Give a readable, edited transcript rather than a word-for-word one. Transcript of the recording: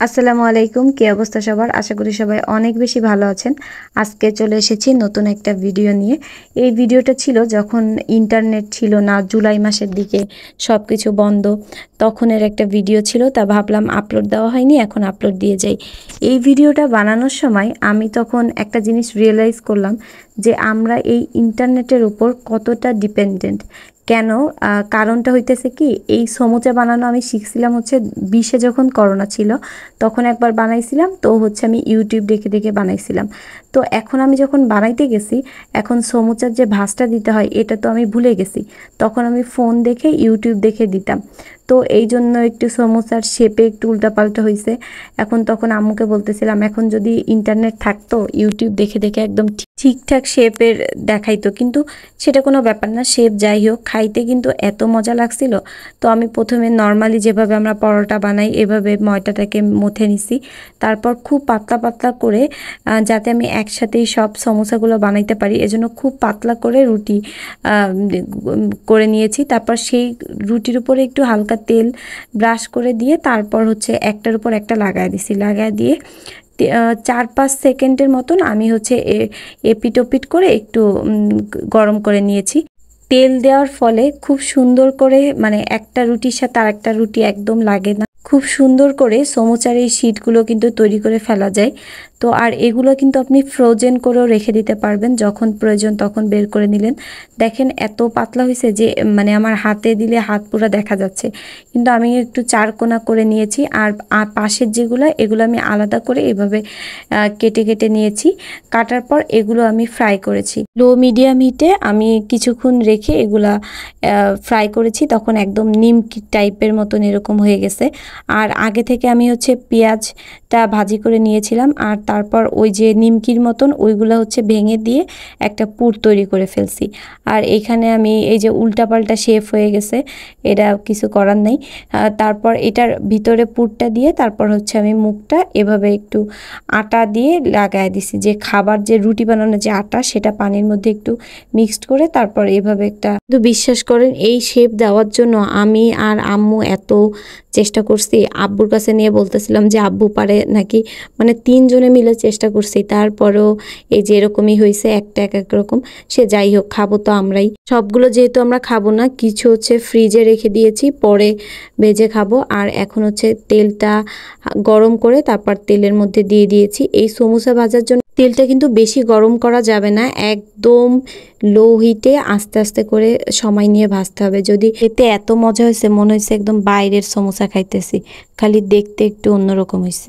আসসালামু আলাইকুম। কি অবস্থা সবার? আশা করি সবাই অনেক বেশি ভালো আছেন। আজকে চলে এসেছি নতুন একটা ভিডিও নিয়ে। এই ভিডিওটা ছিল যখন ইন্টারনেট ছিল না, জুলাই মাসের দিকে সবকিছু বন্ধ, তখনের একটা ভিডিও ছিল। তা ভাবলাম আপলোড দেওয়া হয়নি, এখন আপলোড দিয়ে যাই। এই ভিডিওটা বানানোর সময় আমি তখন একটা জিনিস রিয়েলাইজ করলাম যে আমরা এই ইন্টারনেটের উপর কতটা ডিপেন্ডেন্ট। কেন? কারণটা হইতেছে কি, এই সমুচা বানানো আমি শিখছিলাম হচ্ছে 20-এ যখন করোনা ছিল তখন একবার বানাইছিলাম। তো হচ্ছে আমি ইউটিউব দেখে দেখে বানাইছিলাম। তো এখন আমি যখন বানাইতে গেছি, এখন সমুচার যে ভাঁজটা দিতে হয় এটা তো আমি ভুলে গেছি। তখন আমি ফোন দেখে ইউটিউব দেখে দিতাম। তো এই জন্য একটু সমোসার শেপে একটু উল্টাপাল্টা হয়েছে। এখন তখন আম্মুকে বলতেছিলাম এখন যদি ইন্টারনেট থাকতো ইউটিউব দেখে দেখে একদম ঠিকঠাক শেপের দেখাইতো, কিন্তু সেটা কোনো ব্যাপার না। শেপ যাই হোক, খাইতে কিন্তু এত মজা লাগছিল। তো আমি প্রথমে নর্মালি যেভাবে আমরা পরোটা বানাই এভাবে ময়দাটাকে মথে নিছি। তারপর খুব পাতলা পাতলা করে, যাতে আমি একসাথেই সব সমোসাগুলো বানাইতে পারি এজন্য খুব পাতলা করে রুটি করে নিয়েছি। তারপর সেই রুটির উপরে একটু হালকা তেল ব্রাশ করে দিয়ে তারপর হচ্ছে একটার উপর একটা লাগায় দিছি। লাগায় দিয়ে 4-5 সেকেন্ডের মতন আমি হচ্ছে এপিট ওপিট করে একটু গরম করে নিয়েছি। তেল দেওয়ার ফলে খুব সুন্দর করে, মানে একটা রুটির সাথে আর একটা রুটি একদম লাগে না, খুব সুন্দর করে সমোচার এই শিটগুলো কিন্তু তৈরি করে ফেলা যায়। তো আর এগুলো কিন্তু আপনি ফ্রোজেন করেও রেখে দিতে পারবেন, যখন প্রয়োজন তখন বের করে নিলেন। দেখেন এত পাতলা হয়েছে যে মানে আমার হাতে দিলে হাত পুরো দেখা যাচ্ছে। কিন্তু আমি একটু চারকোনা করে নিয়েছি, আর পাশের যেগুলো এগুলো আমি আলাদা করে এভাবে কেটে কেটে নিয়েছি। কাটার পর এগুলো আমি ফ্রাই করেছি লো মিডিয়াম হিটে। আমি কিছুক্ষণ রেখে এগুলা ফ্রাই করেছি, তখন একদম নিমকি টাইপের মতন এরকম হয়ে গেছে। আর আগে থেকে আমি হচ্ছে পেঁয়াজটা ভাজি করে নিয়েছিলাম, আর তারপর ওই যে নিমকির মতন ওইগুলো হচ্ছে ভেঙে দিয়ে একটা পুর তৈরি করে ফেলছি। আর এখানে আমি এই যে উল্টাপাল্টা শেপ হয়ে গেছে, এটা কিছু করার নেই। তারপর এটার ভিতরে পুরটা দিয়ে তারপর হচ্ছে আমি মুখটা এভাবে একটু আটা দিয়ে লাগায় দিছি, যে খাবার যে রুটি বানানোর যে আটা সেটা পানির মধ্যে একটু মিক্সড করে তারপর এভাবে একটা। কিন্তু বিশ্বাস করেন এই শেপ দেওয়ার জন্য আমি আর আম্মু এত চেষ্টা করছি, আব্বুর কাছে নিয়ে বলতেছিলাম যে আব্বু পারে নাকি, মানে 3 জনে মিলে চেষ্টা করছি। তারপরেও এই যে এরকমই হয়েছে, একটা এক এক রকম। সে যাই হোক, খাবো তো আমরাই। সবগুলো যেহেতু আমরা খাবো না, কিছু হচ্ছে ফ্রিজে রেখে দিয়েছি, পরে ভেজে খাবো। আর এখন হচ্ছে তেলটা গরম করে তারপর তেলের মধ্যে দিয়ে দিয়েছি। এই সমোসা ভাজার জন্য তেলটা কিন্তু বেশি গরম করা যাবে না, একদম লো হিটে আস্তে আস্তে করে সময় নিয়ে ভাজতে হবে। যদি এতে এত মজা হয়েছে, মনে হয়েছে একদম বাইরের সমোসা খাইতেছি, খালি দেখতে একটু অন্যরকম হয়েছে।